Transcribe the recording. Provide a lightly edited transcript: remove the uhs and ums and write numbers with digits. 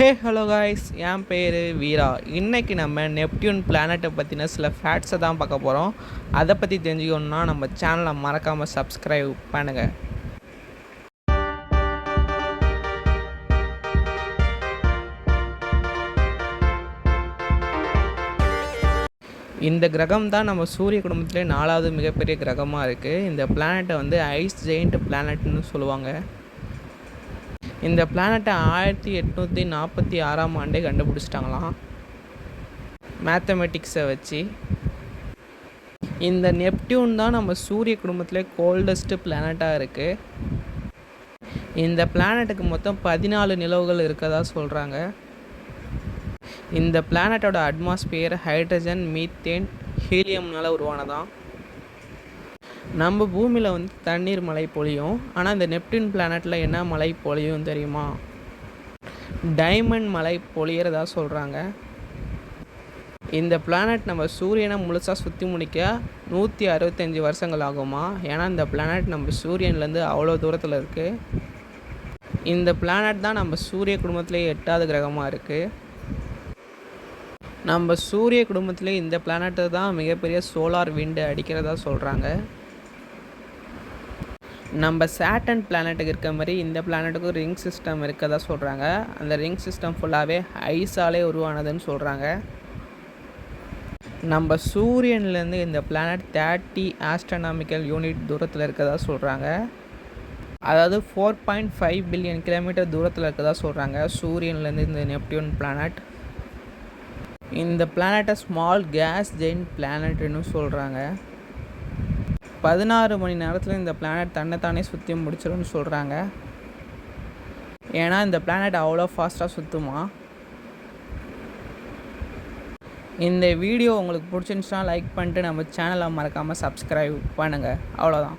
Hello guys, என் பேர் வீரா. இன்றைக்கி நம்ம நெப்டியூன் பிளானட்டை பற்றின சில ஃபேக்ட்ஸை தான் பார்க்க போகிறோம். அதை பற்றி தெரிஞ்சுக்கணுன்னா நம்ம சேனலை மறக்காமல் சப்ஸ்கிரைப் பண்ணுங்கள். இந்த கிரகம் தான் நம்ம சூரிய குடும்பத்திலே 4வது மிகப்பெரிய கிரகமாக இருக்குது. இந்த பிளானட்டை ஐஸ் ஜெயிண்ட் பிளானட்னு சொல்லுவாங்க. இந்த பிளானட்டை 1846ஆம் ஆண்டே கண்டுபிடிச்சிட்டாங்களாம் மேத்தமெட்டிக்ஸை வச்சு. இந்த நெப்டியூன் தான் நம்ம சூரிய குடும்பத்திலே கோல்டஸ்ட் பிளானட்டாக இருக்குது. இந்த பிளானட்டுக்கு மொத்தம் 14 நிலவுகள் இருக்கதா சொல்கிறாங்க. இந்த பிளானட்டோட அட்மாஸ்பியர் ஹைட்ரஜன், மீத்தேன், ஹீலியம்னால் உருவானதான். நம்ம பூமியில் தண்ணீர் மழை பொழியும். ஆனால் இந்த நெப்டியூன் பிளானட்டில் என்ன மழை பொழியும் தெரியுமா? டைமண்ட் மழை பொழியறதா சொல்கிறாங்க. இந்த பிளானட் நம்ம சூரியனை முழுசாக சுற்றி முடிக்க 165 வருஷங்கள் ஆகுமா. ஏன்னா இந்த பிளானட் நம்ம சூரியன்லேருந்து அவ்வளோ தூரத்தில் இருக்குது. இந்த பிளானட் தான் நம்ம சூரிய குடும்பத்திலே 8வது கிரகமாக இருக்குது. நம்ம சூரிய குடும்பத்திலே இந்த பிளானட்டு தான் மிகப்பெரிய சோலார் விண்டு அடிக்கிறதா சொல்கிறாங்க. நம்ம சேட்டன் பிளானட்டுக்கு இருக்க மாதிரி இந்த பிளானட்டுக்கும் ரிங் சிஸ்டம் இருக்கதா சொல்கிறாங்க. அந்த ரிங் சிஸ்டம் ஃபுல்லாகவே ஐஸாலே உருவானதுன்னு சொல்கிறாங்க. நம்ம சூரியன்லேருந்து இந்த பிளானட் 30 ஆஸ்ட்ரோனாமிக்கல் யூனிட் தூரத்தில் இருக்கதா சொல்கிறாங்க. அதாவது 4.5 பில்லியன் கிலோமீட்டர் தூரத்தில் இருக்கதா சொல்கிறாங்க சூரியன்லேருந்து இந்த நெப்டியூன் பிளானட். இந்த பிளானட்டை ஸ்மால் கேஸ் ஜெயிண்ட் பிளானட்னு சொல்கிறாங்க. 16 மணி நேரத்தில் இந்த பிளானட் தன்னைத்தானே சுற்றி முடிச்சிடும்னு சொல்கிறாங்க. ஏன்னா இந்த பிளானட் அவ்வளோ ஃபாஸ்ட்டாக சுற்றுமா. இந்த வீடியோ உங்களுக்கு பிடிச்சிருந்துச்சுன்னா லைக் பண்ணிட்டு நம்ம சேனலை மறக்காமல் சப்ஸ்கிரைப் பண்ணுங்கள். அவ்வளோதான்.